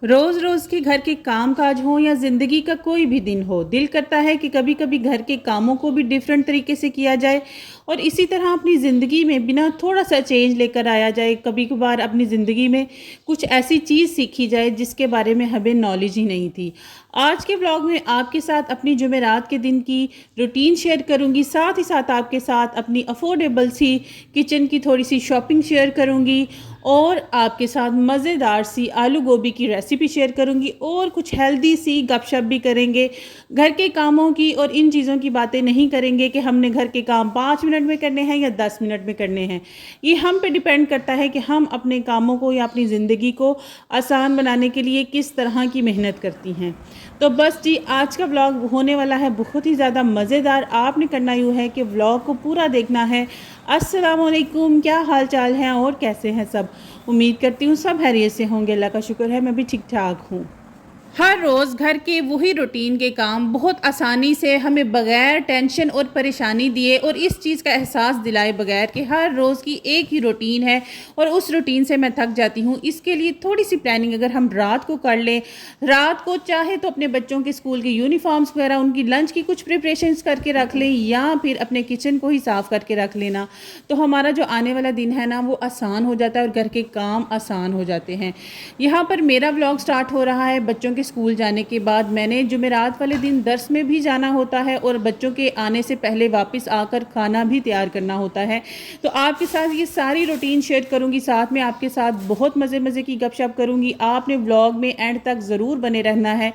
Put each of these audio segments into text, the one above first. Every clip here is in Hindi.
रोज़ रोज़ के घर के काम काज हो या ज़िंदगी का कोई भी दिन हो, दिल करता है कि कभी कभी घर के कामों को भी डिफरेंट तरीके से किया जाए और इसी तरह अपनी ज़िंदगी में बिना थोड़ा सा चेंज लेकर आया जाए। कभी कभार अपनी ज़िंदगी में कुछ ऐसी चीज़ सीखी जाए जिसके बारे में हमें नॉलेज ही नहीं थी। आज के व्लॉग में आपके साथ अपनी जुमेरात के दिन की रूटीन शेयर करूंगी, साथ ही साथ आपके साथ अपनी अफोर्डेबल सी किचन की थोड़ी सी शॉपिंग शेयर करूंगी और आपके साथ मज़ेदार सी आलू गोभी की रेसिपी शेयर करूंगी और कुछ हेल्दी सी गपशप भी करेंगे। घर के कामों की और इन चीज़ों की बातें नहीं करेंगे कि हमने घर के काम 5 मिनट में करने हैं या 10 मिनट में करने हैं। ये हम पे डिपेंड करता है कि हम अपने कामों को या अपनी ज़िंदगी को आसान बनाने के लिए किस तरह की मेहनत करती हैं। तो बस जी, आज का व्लॉग होने वाला है बहुत ही ज़्यादा मज़ेदार। आपने करना यूँ है कि व्लॉग को पूरा देखना है। अस्सलामुअलैकुम, क्या हाल चाल हैं और कैसे हैं सब? उम्मीद करती हूँ सब खैरियत से होंगे। अल्लाह का शुक्र है मैं भी ठीक ठाक हूँ। हर रोज़ घर के वही रूटीन के काम बहुत आसानी से हमें बग़ैर टेंशन और परेशानी दिए और इस चीज़ का एहसास दिलाए बगैर कि हर रोज़ की एक ही रूटीन है और उस रूटीन से मैं थक जाती हूँ। इसके लिए थोड़ी सी प्लानिंग अगर हम रात को कर लें, रात को चाहे तो अपने बच्चों के स्कूल के यूनिफॉर्म्स वगैरह उनकी लंच की कुछ प्रिपरेशंस करके रख लें या फिर अपने किचन को ही साफ़ करके रख लेना, तो हमारा जो आने वाला दिन है ना वो आसान हो जाता है और घर के काम आसान हो जाते हैं। यहाँ पर मेरा व्लॉग स्टार्ट हो रहा है बच्चों के स्कूल जाने के बाद। मैंने जुमेरात वाले दिन दर्स में भी जाना होता है और बच्चों के आने से पहले वापस आकर खाना भी तैयार करना होता है। तो आपके साथ ये सारी रूटीन शेयर करूंगी, साथ में आपके साथ बहुत मज़े मज़े की गपशप करूंगी। आपने व्लॉग में एंड तक ज़रूर बने रहना है।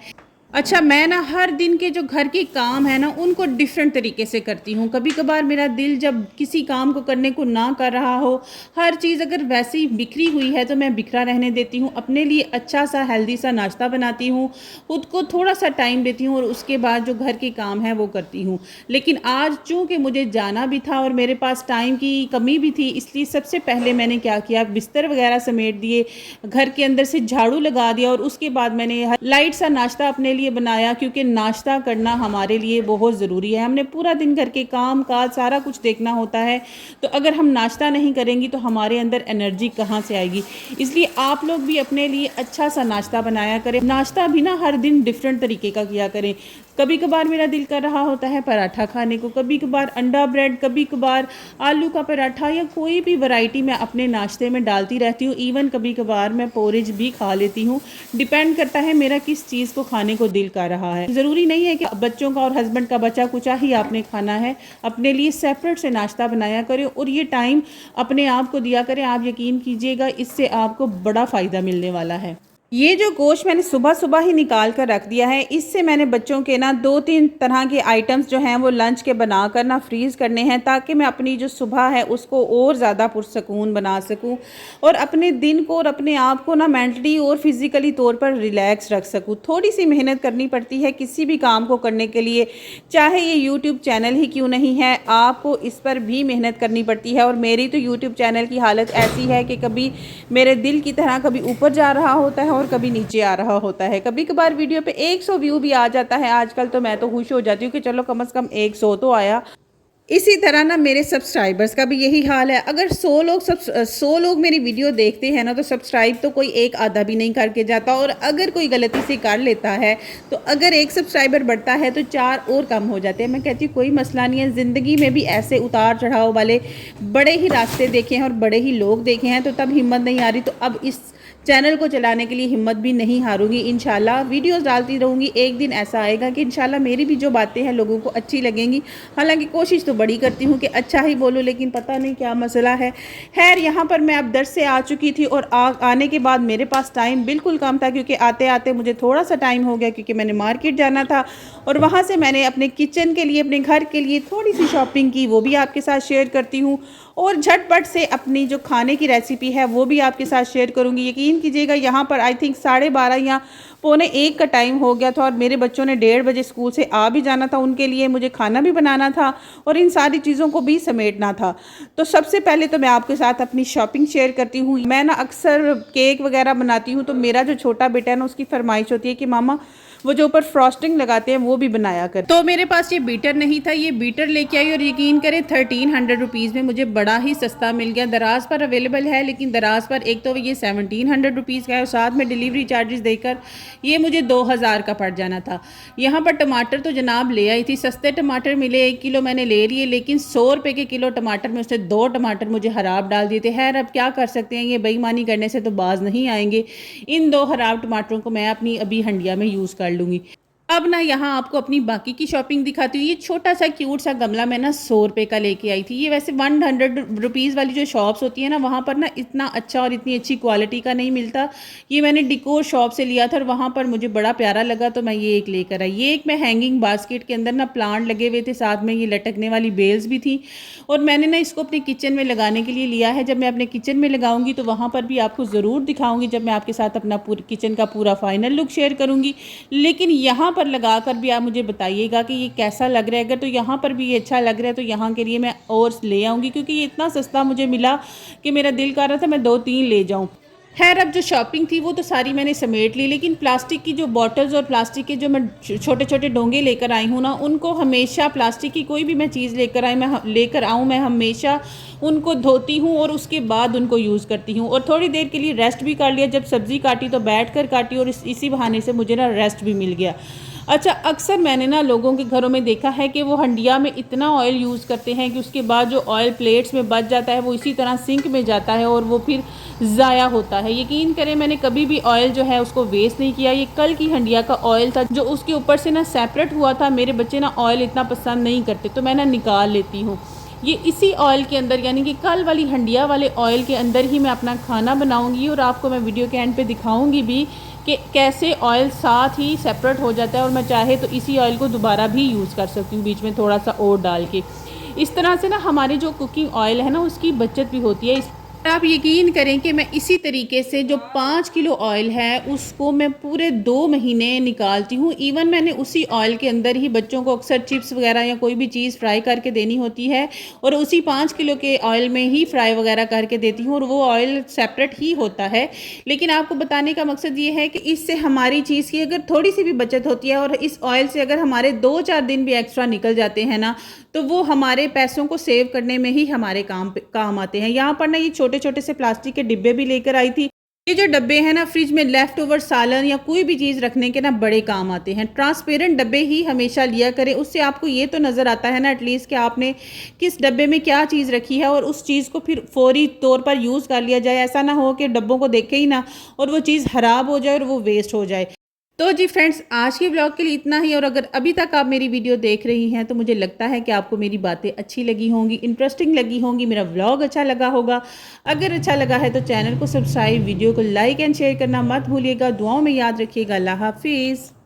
अच्छा, मैं ना हर दिन के जो घर के काम है ना उनको डिफरेंट तरीके से करती हूँ। कभी कभार मेरा दिल जब किसी काम को करने को ना कर रहा हो, हर चीज़ अगर वैसी बिखरी हुई है तो मैं बिखरा रहने देती हूँ। अपने लिए अच्छा सा हेल्दी सा नाश्ता बनाती हूँ, खुद को थोड़ा सा टाइम देती हूँ और उसके बाद जो घर के काम है वो करती हूँ। लेकिन आज चूँकि मुझे जाना भी था और मेरे पास टाइम की कमी भी थी, इसलिए सबसे पहले मैंने क्या किया, बिस्तर वगैरह समेट दिए, घर के अंदर से झाड़ू लगा दिया और उसके बाद मैंने लाइट सा नाश्ता अपने लिए बनाया, क्योंकि नाश्ता करना हमारे लिए बहुत ज़रूरी है। हमने पूरा दिन घर के काम काज सारा कुछ देखना होता है, तो अगर हम नाश्ता नहीं करेंगे तो हमारे अंदर एनर्जी कहाँ से आएगी। इसलिए आप लोग भी अपने लिए अच्छा सा नाश्ता बनाया करें। नाश्ता भी ना हर दिन डिफरेंट तरीके का किया करें। कभी कभार मेरा दिल कर रहा होता है पराठा खाने को, कभी कभार अंडा ब्रेड, कभी कभार आलू का पराठा या कोई भी वैरायटी मैं अपने नाश्ते में डालती रहती हूँ। इवन कभी कभार मैं पोरिज भी खा लेती हूँ। डिपेंड करता है मेरा किस चीज़ को खाने को दिल कर रहा है। ज़रूरी नहीं है कि बच्चों का और हस्बैंड का बचा कुचा ही आपने खाना है। अपने लिए सेपरेट से नाश्ता बनाया करें और ये टाइम अपने आप को दिया करें। आप यकीन कीजिएगा इससे आपको बड़ा फ़ायदा मिलने वाला है। ये जो गोश्त मैंने सुबह सुबह ही निकाल कर रख दिया है, इससे मैंने बच्चों के ना 2-3 तरह के आइटम्स जो हैं वो लंच के बना कर ना फ्रीज़ करने हैं, ताकि मैं अपनी जो सुबह है उसको और ज़्यादा पुरसकून बना सकूं और अपने दिन को और अपने आप को ना मेंटली और फिज़िकली तौर पर रिलैक्स रख सकूं। थोड़ी सी मेहनत करनी पड़ती है किसी भी काम को करने के लिए, चाहे ये यूट्यूब चैनल ही क्यों नहीं है, आपको इस पर भी मेहनत करनी पड़ती है। और मेरी तो यूट्यूब चैनल की हालत ऐसी है कि कभी मेरे दिल की तरह कभी ऊपर जा रहा होता है और कभी नीचे आ रहा होता है। कभी कभार वीडियो पे 100 व्यू भी आ जाता है आजकल, तो मैं तो खुश हो जाती हूँ कि चलो कम से कम 100 तो आया। इसी तरह ना मेरे सब्सक्राइबर्स का भी यही हाल है। अगर 100 लोग मेरी वीडियो देखते हैं ना, तो सब्सक्राइब तो कोई एक आधा भी नहीं करके जाता, और अगर कोई गलती से कर लेता है तो अगर एक सब्सक्राइबर बढ़ता है तो 4 और कम हो जाते हैं। मैं कहती हूँ कोई मसला नहीं है, ज़िंदगी में भी ऐसे उतार चढ़ाव वाले बड़े ही रास्ते देखे हैं और बड़े ही लोग देखे हैं, तो तब हिम्मत नहीं आ रही, तो अब इस चैनल को चलाने के लिए हिम्मत भी नहीं हारूंगी। इंशाल्लाह वीडियोस डालती रहूँगी। एक दिन ऐसा आएगा कि इंशाल्लाह मेरी भी जो बातें हैं लोगों को अच्छी लगेंगी। हालांकि कोशिश तो बड़ी करती हूँ कि अच्छा ही बोलूँ, लेकिन पता नहीं क्या मसला है। खैर, यहाँ पर मैं अब दर्स से आ चुकी थी और आने के बाद मेरे पास टाइम बिल्कुल कम था, क्योंकि आते आते मुझे थोड़ा सा टाइम हो गया, क्योंकि मैंने मार्केट जाना था और वहाँ से मैंने अपने किचन के लिए, अपने घर के लिए थोड़ी सी शॉपिंग की, वो भी आपके साथ शेयर करती हूँ। और झटपट से अपनी जो खाने की रेसिपी है वो भी आपके साथ शेयर करूंगी। यकीन कीजिएगा यहाँ पर आई थिंक 12:30 या 1:45 का टाइम हो गया था और मेरे बच्चों ने 1:30 बजे स्कूल से आ भी जाना था, उनके लिए मुझे खाना भी बनाना था और इन सारी चीज़ों को भी समेटना था। तो सबसे पहले तो मैं आपके साथ अपनी शॉपिंग शेयर करती हूँ। मैं ना अक्सर केक वगैरह बनाती हूँ, तो मेरा जो छोटा बेटा है ना, उसकी फरमाइश होती है कि मामा वो जो ऊपर फ्रॉस्टिंग लगाते हैं वो भी बनाया कर। तो मेरे पास ये बीटर नहीं था, ये बीटर लेके आई और यकीन करें 1300 रुपीज़ में मुझे बड़ा ही सस्ता मिल गया। दराज पर अवेलेबल है, लेकिन दराज पर एक तो ये 1700 रुपीज़ का है और साथ में डिलीवरी चार्जेस देकर ये मुझे 2000 का पड़ जाना था। यहाँ पर टमाटर तो जनाब ले आई थी, सस्ते टमाटर मिले, 1 किलो मैंने ले लिए, लेकिन 100 रुपये के किलो टमाटर में उसने 2 टमाटर मुझे खराब डाल दिए थे। खैर अब क्या कर सकते हैं, ये बेईमानी करने से तो बाज नहीं आएंगे। इन 2 खराब टमाटरों को मैं अपनी अभी हंडिया में यूज़ कर लूँगी। अब ना यहाँ आपको अपनी बाकी की शॉपिंग दिखाती हूँ। ये छोटा सा क्यूट सा गमला मैं ना 100 रुपये का लेके आई थी। ये वैसे 100 रुपीज़ वाली जो शॉप्स होती है ना, वहाँ पर ना इतना अच्छा और इतनी अच्छी क्वालिटी का नहीं मिलता। ये मैंने डिकोर शॉप से लिया था और वहाँ पर मुझे बड़ा प्यारा लगा, तो मैं ये एक लेकर आई। ये एक मैं हैंगिंग बास्केट के अंदर ना प्लांट लगे हुए थे, साथ में ये लटकने वाली बेल्स भी थी और मैंने ना इसको अपने किचन में लगाने के लिए लिया है। जब मैं अपने किचन में लगाऊंगी तो वहाँ पर भी आपको ज़रूर दिखाऊंगी, जब मैं आपके साथ अपना किचन का पूरा फाइनल लुक शेयर करूँगी। लेकिन यहाँ पर लगा कर भी आप मुझे बताइएगा कि ये कैसा लग रहा है। अगर तो यहाँ पर भी ये अच्छा लग रहा है तो यहाँ के लिए मैं और ले आऊँगी, क्योंकि ये इतना सस्ता मुझे मिला कि मेरा दिल कर रहा था मैं 2-3 ले जाऊँ। खैर अब जो शॉपिंग थी वो तो सारी मैंने समेट ली, लेकिन प्लास्टिक की जो बॉटल्स और प्लास्टिक के जो मैं छोटे छोटे डोंगे लेकर आई हूँ ना, उनको हमेशा प्लास्टिक की कोई भी मैं चीज़ लेकर आऊँ मैं हमेशा उनको धोती हूँ और उसके बाद उनको यूज़ करती हूँ। और थोड़ी देर के लिए रेस्ट भी कर लिया, जब सब्ज़ी काटी तो बैठ कर काटी और इसी बहाने से मुझे ना रेस्ट भी मिल गया। अच्छा, अक्सर मैंने ना लोगों के घरों में देखा है कि वो हंडिया में इतना ऑयल यूज़ करते हैं कि उसके बाद जो ऑयल प्लेट्स में बच जाता है वो इसी तरह सिंक में जाता है और वो फिर ज़ाया होता है। यकीन करें मैंने कभी भी ऑयल जो है उसको वेस्ट नहीं किया। ये कल की हंडिया का ऑयल था जो उसके ऊपर से ना सेपरेट हुआ था। मेरे बच्चे ना ऑयल इतना पसंद नहीं करते तो मैं ना निकाल लेती हूँ। ये इसी ऑयल के अंदर, यानी कि कल वाली हंडिया वाले ऑयल के अंदर ही मैं अपना खाना बनाऊंगी और आपको मैं वीडियो के एंड पे दिखाऊंगी भी कि कैसे ऑयल साथ ही सेपरेट हो जाता है और मैं चाहे तो इसी ऑयल को दोबारा भी यूज़ कर सकती हूँ, बीच में थोड़ा सा और डाल के। इस तरह से ना हमारे जो कुकिंग ऑयल है ना उसकी बचत भी होती है। आप यकीन करें कि मैं इसी तरीके से जो 5 किलो ऑयल है उसको मैं पूरे 2 महीने निकालती हूँ। इवन मैंने उसी ऑयल के अंदर ही बच्चों को अक्सर चिप्स वगैरह या कोई भी चीज़ फ्राई करके देनी होती है और उसी 5 किलो के ऑयल में ही फ्राई वगैरह करके देती हूँ और वो ऑयल सेपरेट ही होता है। लेकिन आपको बताने का मकसद ये है कि इससे हमारी चीज़ की अगर थोड़ी सी भी बचत होती है और इस ऑयल से अगर हमारे 2-4 दिन भी एक्स्ट्रा निकल जाते हैं ना, तो वो हमारे पैसों को सेव करने में ही हमारे काम आते हैं। यहाँ पर ना ये छोटे छोटे से प्लास्टिक के डिब्बे भी लेकर आई थी। ये जो डब्बे हैं ना, फ्रिज में लेफ्ट ओवर सालन या कोई भी चीज़ रखने के ना बड़े काम आते हैं। ट्रांसपेरेंट डब्बे ही हमेशा लिया करें, उससे आपको ये तो नज़र आता है ना एटलीस्ट कि आपने किस डब्बे में क्या चीज़ रखी है और उस चीज़ को फिर फौरी तौर पर यूज़ कर लिया जाए। ऐसा ना हो कि डब्बों को देखे ही ना और वो चीज़ ख़राब हो जाए और वो वेस्ट हो जाए। तो जी फ्रेंड्स, आज के ब्लॉग के लिए इतना ही। और अगर अभी तक आप मेरी वीडियो देख रही हैं तो मुझे लगता है कि आपको मेरी बातें अच्छी लगी होंगी, इंटरेस्टिंग लगी होंगी, मेरा ब्लॉग अच्छा लगा होगा। अगर अच्छा लगा है तो चैनल को सब्सक्राइब, वीडियो को लाइक एंड शेयर करना मत भूलिएगा। दुआओं में याद रखिएगा। अल्लाह हाफिज़।